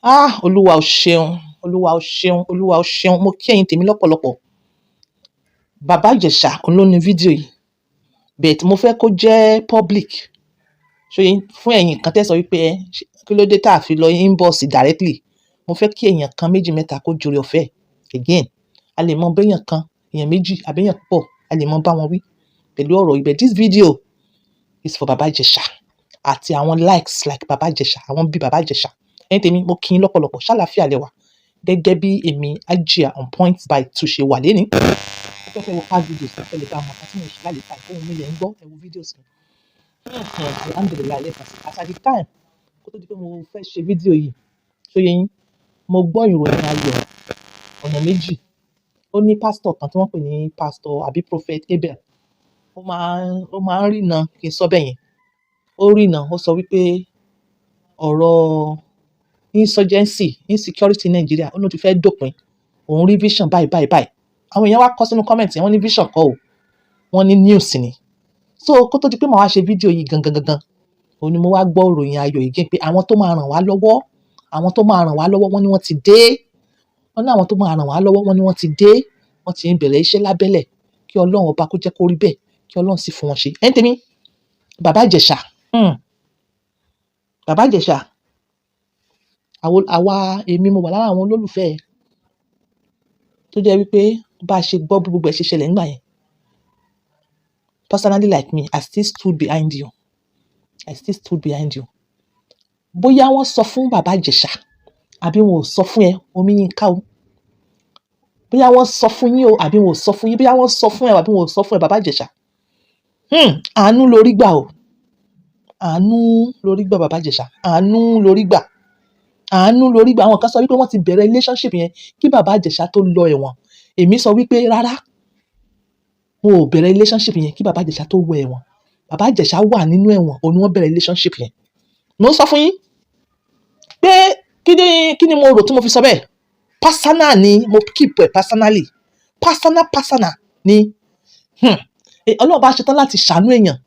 Olúwa ò ṣeun, Olúwa ò ṣeun, Olúwa ò ṣeun. Mo kí ẹ̀yin tèmi lọ́pọ̀lọpọ̀. Bàbá Ìjẹ̀ṣà òun ló ní fídíò yìí, but mo fẹ́ kó jẹ́ public. Ṣóyé fún ẹ̀yin kan tẹ́ sọ wípé kí ló dé tá a fi lọ inbox directly. Mo fẹ́ kí èèyàn kan méjì mẹ́ta kó jore ọ̀fẹ́ again. A lè mọ béèyàn kan, èèyàn méjì àbẹ́yàn púpọ̀, a lè mọ bá wọn wí pẹ̀lú ọ̀rọ̀ yìí. But this video is for Bàbá Ìjẹ̀ṣà àti àwọn likes like Bàbá Ìjẹ̀ṣà, àwọn bí Bàbá Ìjẹ̀ṣà. Ẹ̀yin tèmi mo kí yín lọ́pọ̀lọpọ̀, ṣàlàáfíà lẹ wà gẹ́gẹ́ bí èmi Hajia on point by 2 ṣe wà lénìí. Mo fẹ́ wo past videos ẹ lè bá ọmọ kan tí mo ṣe lálẹ́ time ohun mi lẹ̀ ń gbọ́ ẹ wo videos mi. Alhamdulillah lẹ́ẹ̀kan sí. As at the time kó tó di pé mo fẹ́ ṣe fídíò yìí, ṣóyé yín, mo gbọ́ ìròyìn ayọ̀ ọ̀nà méjì. Ó ní pásítọ̀ kan tí wọ́n pè ní pásítọ̀ àbí prophet Abel. Ó máa ń rìnà kí n sọ bẹ́ẹ̀ yẹn. Ó rìnà, ó sọ wípé ọ̀rọ̀ insurgency, insecurity in Nigeria, ó ló ti fẹ́ dópin. Òun rí vision báyìí. Àwọn èèyàn wá kọ sínú comment yẹn, wọ́n ní vision kọ́ o. Wọ́n ní news ni. So kó tó di pé màá wá ṣe fídíò yìí gangan, òun ni mo wá gbọ́ ìròyìn ayọ̀ yìí pé àwọn tó máa ràn wá lọ́wọ́, wọ́n ní wọ́n ti dé. Wọ́n ní àwọn tó máa ràn wá lọ́wọ́, wọ́n ní wọ́n ti dé. Wọ́n ti ń bẹ̀rẹ̀ iṣẹ́ lábẹ́lẹ̀. Kí Ọlọ́run ọba kó jẹ́ kó rí bẹ́ẹ̀. Kí Ọlọ́run sì fún wọn ṣe. Ẹ̀yin tèmi, Bàbá Ìjẹ̀ṣà. Bàbá Ìjẹ̀ṣà. Èmi mo wà lára àwọn olólùfẹ́ ẹ̀. Tó jẹ́ wípé bá a ṣe gbọ́ bí gbogbo ẹ̀ ṣe ṣẹlẹ̀ nígbà yẹn. Personally like me, I still stood behind you. Bóyá wọ́n sọ fún Bàbá Ìjẹ̀ṣà àbí wọn ò sọ fún ẹ, Omiyinka o. Bóyá wọ́n sọ fún yín o àbí wọn ò sọ fún yín, bóyá wọ́n sọ fún ẹ àbí wọn ò sọ fún ẹ, Bàbá Ìjẹ̀ṣà. Àánú lórí gbà o. Àánú lórí gbà Bàbá Ìjẹ̀ṣà. Àánú lórí gbà. Àwọn kan sọ wípé wọ́n ti bẹ̀rẹ̀ relationship yẹn kí Bàbá Ìjẹ̀ṣà tó lọ ẹ̀wọ̀n. Èmi sọ wípé rárá. Wọn ò bẹ̀rẹ̀ relationship yẹn kí Bàbá Ìjẹ̀ṣà tó wọ ẹ̀wọ̀n. Bàbá Ìjẹ̀ṣà wà nínú ẹ̀wọ̀n, òun ni wọ́n bẹ̀rẹ̀ relationship yẹn. Mo sọ fún yín pé kí ni mo rò tí mo fi sọ bẹ́ẹ̀. Personal ni mo keep ẹ̀ personally. Personal ni. Ọlọ́run bá ṣetán láti ṣàánú èèyàn.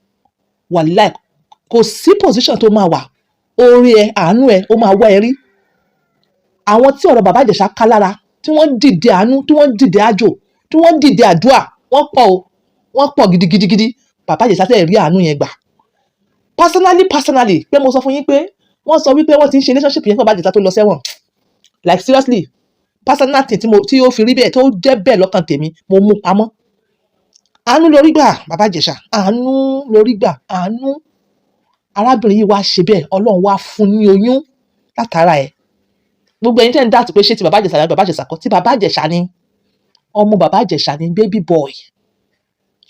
Wàláì kò sí position tó máa wà. Oore ẹ, àánú ẹ, ó máa wá ẹ rí. Àwọn tí ọ̀rọ̀ Bàbá Ìjẹ̀ṣà ká lára, tí wọ́n dìde àánú, tí wọ́n dìde àjò, tí wọ́n dìde àdúrà, wọ́n pọ̀ o. Wọ́n pọ̀ gidigidi. Bàbá Ìjẹ̀ṣà tẹ̀ rí àánú yẹn gbà. Personally, pé mo sọ fún yín pé wọ́n sọ wípé wọ́n ti ń ṣe relationship yẹn fún Bàbá Ìjẹ̀ṣà tó lọ sẹ́wọ̀n. Like seriously, personal thing tí ó fi rí bẹ́ẹ̀, tó jẹ́ bẹ́ẹ̀ lọ́kàn tèmi, mo mú pamọ́. Àánú lórí gbà Bàbá Ìjẹ̀ṣà. Àánú lórí gbà. Àánú. Arábìnrin yìí wá ṣe bẹ́ẹ̀. Ọlọ́run wá fún ní oyún látara ẹ̀. Gbogbo ẹ̀yin tẹ́ ń dàtú pé ṣé ti Bàbá Ìjẹ̀ṣà ni Bàbá Ìjẹ̀ṣà kọ́. Ti Bàbá Ìjẹ̀ṣà ni. Ọmọ Bàbá Ìjẹ̀ṣà ni baby boy.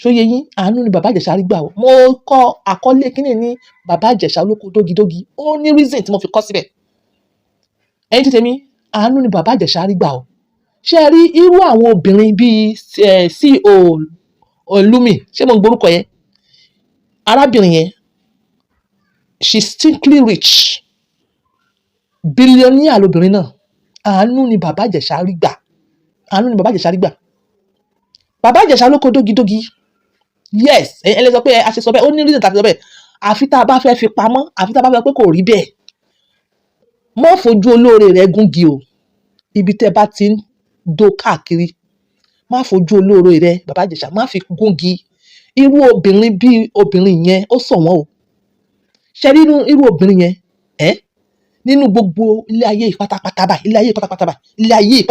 Ṣóyé yín, àánú ni Bàbá Ìjẹ̀ṣà rí gbà o. Mo kọ àkọlé kíní ní Bàbá Ìjẹ̀ṣà olóko dógidógi. Ó ní reason tí mo fi kọ síbẹ̀. Ẹ̀yin tèmi, àánú ni Bàbá Ìjẹ̀ṣà rí gbà o. Ṣé ẹ rí irú àwọn obìnrin bíi CEO Olumi, ṣé mo ń gborúkọ yẹn? Arábìnrin yẹn, she's stinkly rich. Billionaire lobìnrin náà. Àánú ni Bàbá Ìjẹ̀ṣà rí gbà. Bàbá Ìjẹ̀ṣà olóko dógidógi. Yes, ẹ lè sọ pé a ṣe sọ bẹ́ẹ̀, ó ní reason tá a fi sọ bẹ́ẹ̀. Àfi tá a bá fẹ́ fi pamọ́, àfi tá a bá fẹ́ pé kò rí bẹ́ẹ̀. Má fojú olóore rẹ gúngi o. Ibi tẹ́ bá ti ń dó káàkiri, má fojú olóore rẹ, Bàbá Ìjẹ̀ṣà, má fi gúngi. Irú obìnrin bí obìnrin yẹn, ó sọ wọ́n o. Ṣé rí irú obìnrin yẹn, nínú gbogbo ilé ayé pátápátá báyìí,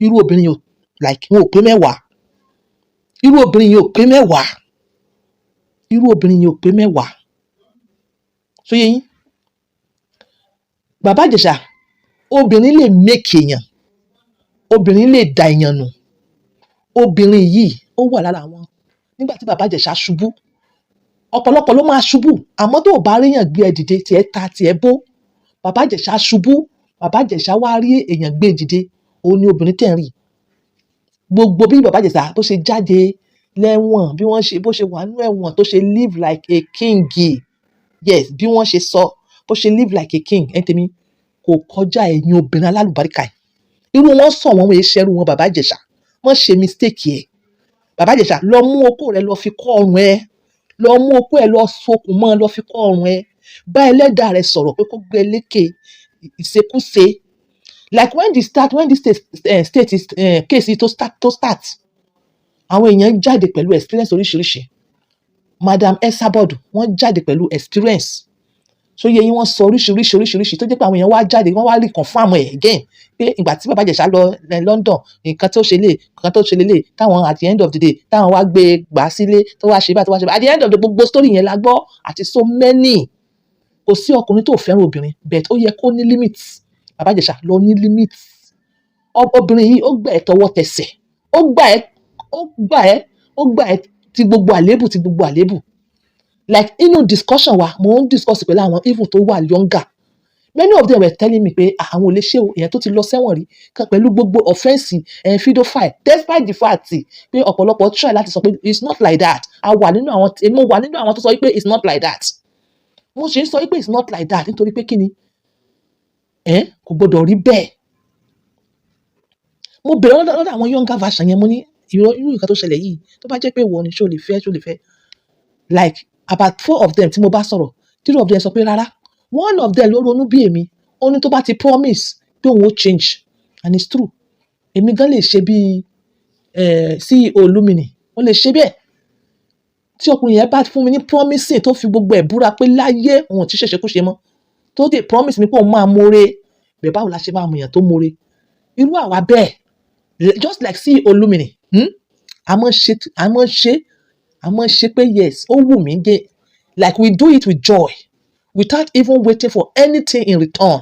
irú obìnrin yẹn like wọn ò pé mẹ́wàá. Irú obìnrin yẹn ò pé mẹ́wàá. So yé yín. Bàbá Ìjẹ̀ṣà, obìnrin lè make èèyàn. Obìnrin lè da èèyàn nù. Obìnrin yìí, ó wà lára wọn. Nígbà tí Bàbá Ìjẹ̀ṣà ṣubú, ọ̀pọ̀lọpọ̀ ló máa ṣubú. Àmọ́ tó bá rí èèyàn gbé ẹ dìde, tiẹ̀ ta tiẹ̀ bó. Bàbá Ìjẹ̀ṣà ṣubú. Bàbá Ìjẹ̀ṣà wá rí èèyàn gbé dìde. Òun ni obìnrin tẹ̀ ń rí. Gbogbo bí Bàbá Ìjẹ̀ṣà bó ṣe jáde lẹ́wọ̀n, bó ṣe wà nínú ẹ̀wọ̀n, tó ṣe live like a king. Yes, bí wọ́n ṣe sọ, bó ṣe live like a king. Ẹ̀yin tèmi, kò kọjá ẹ̀yin obìnrin alálùbáríkà ẹ̀. Irú wọn sọ wọn wọ́n ṣẹ́rú wọn Bàbá Ìjẹ̀ṣà. Wọ́n ṣe mistake ẹ̀. Bàbá Ìjẹ̀ṣà, lọ mú okó rẹ lọ fi kọ́ ọrùn ẹ. Lọ mú okó ẹ lọ sokùn mọ́ lọ fi kọ́ ọrùn ẹ. Bá ẹlẹ́dàá rẹ sọ̀rọ̀ pé kó gbé lékè. ìṣekúṣe. Like when this state is case yìí tó start, àwọn èèyàn jáde pẹ̀lú experience oríṣiríṣi. Madam Esabod wọ́n jáde pẹ̀lú experience. So yẹ yín wọ́n sọ oríṣiríṣi tó jẹ́ pé àwọn èèyàn wá jáde wọ́n wá rí confirm ẹ̀ again pé ìgbà tí bàbá Ìjẹ̀ṣà lọ London nǹkan tó ṣe lè táwọn at the end of the day táwọn wá gbé gbà sílé tó wá ṣe báyìí at the end of the gbogbo story yẹn la gbọ́ àti so many. Kò sí ọkùnrin tó fẹ́ràn obìnrin but ó yẹ kó ní limit. Bàbá Ìjẹ̀ṣà lọ ní limit. Obìnrin yìí ó gbà ẹ́ tọwọ́ tẹsẹ̀, ó gbà ẹ́ ti gbogbo àlébù. Like inú discussion wa mo ń discuss pẹ̀lú àwọn even tó wà younger, many of them were telling me pé àwọn ò lè ṣe o èèyàn tó ti lọ sẹ́wọ̀n rí pẹ̀lú gbogbo offence pedophile despite the fact pé ọ̀pọ̀lọpọ̀ try láti sọ pé it's not like that. Èmi wà nínú àwọn tó sọ pé it's not like that. Mo ṣe ń sọ pé it's not like that nítorí pé kí ni kò gbọdọ̀ rí bẹ́ẹ̀. Mo bẹ̀rẹ̀ lọ́dọ̀ àwọn younger version yẹn mo ní irú nǹkan tó ṣẹlẹ̀ yìí tó bá jẹ́ pé wọ́n ni ṣó lè fẹ́. Like about 4 of them tí mo bá sọ̀rọ̀ 3 of them sọ pé rárá. 1 of them ló ronú bí èmi, ó ní tó bá ti promise pé òun ó change and it's true. Èmi gan lè ṣe bí CEO Lumini, ó lè ṣe bẹ́ẹ̀. Tí ọkùnrin yẹn bá fún mi ní promising tó fi gbogbo ẹ̀ búra pé láyé òun ò ti ṣèṣekúṣe mọ́, tó dé promise mi pé òun máa more, bẹ́ẹ̀ báwo la ṣe máa mọ̀ èèyàn tó more? Irú àwa bẹ́ẹ̀ just like CEO Lumini, a mọ̀ ṣe pé yes ó wù mí dé, like we do it with joy without even waiting for anything in return.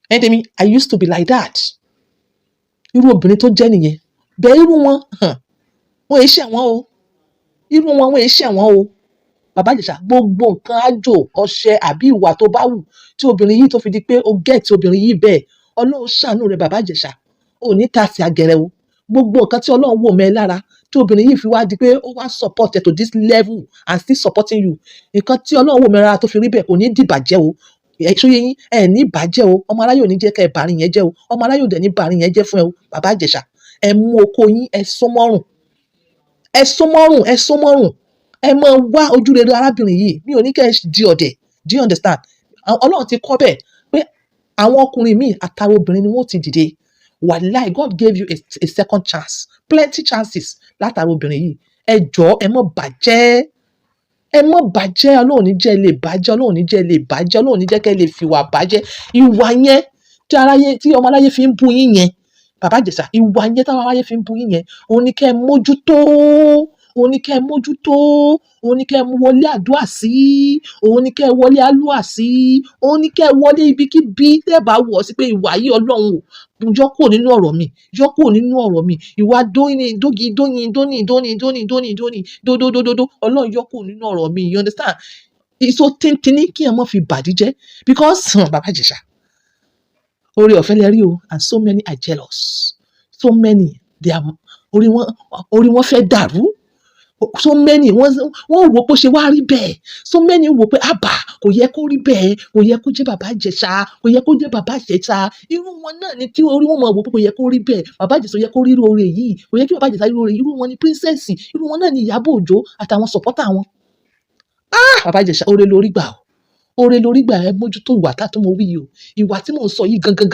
Tèmi I used to be like that. Irú obìnrin tó jẹ́ nìyẹn. Bẹ́ẹ̀ irú wọn wọ́n èé ṣẹ̀wọ̀n o. Bàbá Ìjẹ̀ṣà gbogbo nǹkan àjò ọṣẹ àbí ìwà tó bá wù tí obìnrin yìí tó fi di pé ó get obìnrin yìí bẹ́ẹ̀, Ọlọ́run ṣàánú rẹ̀ Bàbá Ìjẹ̀ṣà ò ní tàsí àgẹ̀rẹ̀ o. Gbogbo nǹkan tí Ọlọ́run wò mẹ́ lára tí obìnrin yìí fi wá di pé ó wá support ẹ to this level and still supporting you, nǹkan tí Ọlọ́run wò mẹ́ lára tó fi rí bẹ́ẹ̀ kò ní dìbàjẹ́ o. Ṣóyé yín ní bàjẹ́ o. Ọmọ aráyò ní jẹ́ kẹ́ bàrin yẹn jẹ́ o. Ọmọ aráyò dẹ̀ ní bàrin yẹn jẹ́ fún ẹ o. Bàbá Ìjẹ̀ṣà ẹ mú oko yín ẹ sún mọ́rùn. Ẹ máa wá ojúrere arábìnrin yìí. Mi ò ní kẹ́ di ọ̀dẹ̀. Do you understand? Ọlọ́run ti kọ́ bẹ́ẹ̀ pé àwọn ọkùnrin míì àtàwọn obìnrin ni wọ́n ti dìde. Wàláì, God gave you a second chance, plenty chances látàrí obìnrin yìí. Ẹ jọ̀ọ́ ẹ má bàjẹ́. Ọlọ́run ní jẹ́ lè bàjẹ́, Ọlọ́run ní jẹ́ lè bàjẹ́, Ọlọ́run ní jẹ́ kẹ́ lè fìwà bàjẹ́. Ìwà yẹn tí ọmọ aráyé fi ń bú yín yẹn, Bàbá Ìjẹ̀ṣà, ìwà yẹn tí ọmọ aráyé fi ń bú yín yẹn, òun ni kẹ́ mójútó. Òun ni kẹ́ wọlé àdúrà sí, òun ni kẹ́ wọlé àlùà sí, òun ni kẹ́ wọlé ibikíbi tẹ́ bá wọ̀ sí pé ìwà yìí Ọlọ́run ò yọ kúrò nínú ọ̀rọ̀ mi, ìwà dódódódó Ọlọ́run yọ kúrò nínú ọ̀rọ̀ mi, you understand? Ìṣó tíntínní kí ẹ má fi bàdíjẹ́ because Bàbá Ìjẹ̀ṣà oore ọ̀fẹ́ lẹ rí o, and so many are jealous, so many orí wọn fẹ́ dàrú. So many wọ́n wò pé ó ṣe wá rí bẹ́ẹ̀, so many wò pé àbá kò yẹ kó rí bẹ́ẹ̀, kò yẹ kó jẹ́ Bàbá Ìjẹ̀ṣà, irú wọn náà ni tí orí wọn mọ̀ wò pé kò yẹ kó rí bẹ́ẹ̀. Bàbá Ìjẹ̀ṣà yẹ kó rí oore yìí, kò yẹ kí Bàbá Ìjẹ̀ṣà rí oore, irú wọn ni princess, irú wọn náà ni Ìyábọ̀ Òjó àtàwọn supporter wọn. Bàbá Ìjẹ̀ṣà oore lórí gbà ẹ mójútó ìwà tá tó mo wí yìí o, ìwà tí mò ń sọ yìí gangan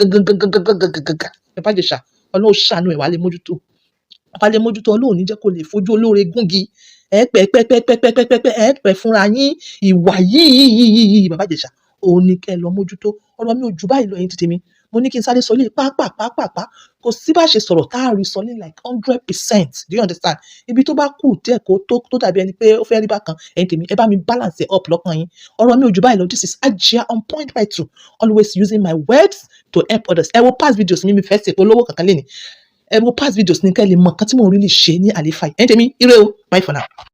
Bàbá Ìjẹ̀ṣà Ọlọ́run ṣàánú ẹ̀ wá lè mójútó. Ọlọ́run ní jẹ́ kó lè fojú olóore gúngi pẹ́ fúnra yín. Ìwà yìí Bàbá Ìjẹ̀ṣà òun ni kẹ́ lọ mójútó. Ọ̀rọ̀ mi ò jù báyìí lọ yín tèmi. Mo ní kí n sáré sọ lé pàápàá kò sí bá ṣe sọ̀rọ̀ tá a rí sọ ní like 100%. Do you understand? Ibi tó bá kù díẹ̀ kó tó dàbí ẹni pé ó fẹ́ rí bákan ẹ̀yin tèmi ẹ bá mi balance it up lọ́kàn yín. Ọ̀rọ̀ mi ò jù báyìí lọ. This is Ajia on point by 2, always using my words to help others. Ẹ wo past videos mi fẹ́ ṣe polówó kankan lé ní. Ẹ wo past videos ní kẹ́ lè mọ nǹkan tí mo really ṣe ní àlefa yìí. Ẹ̀yin tèmi ire o, bye for now.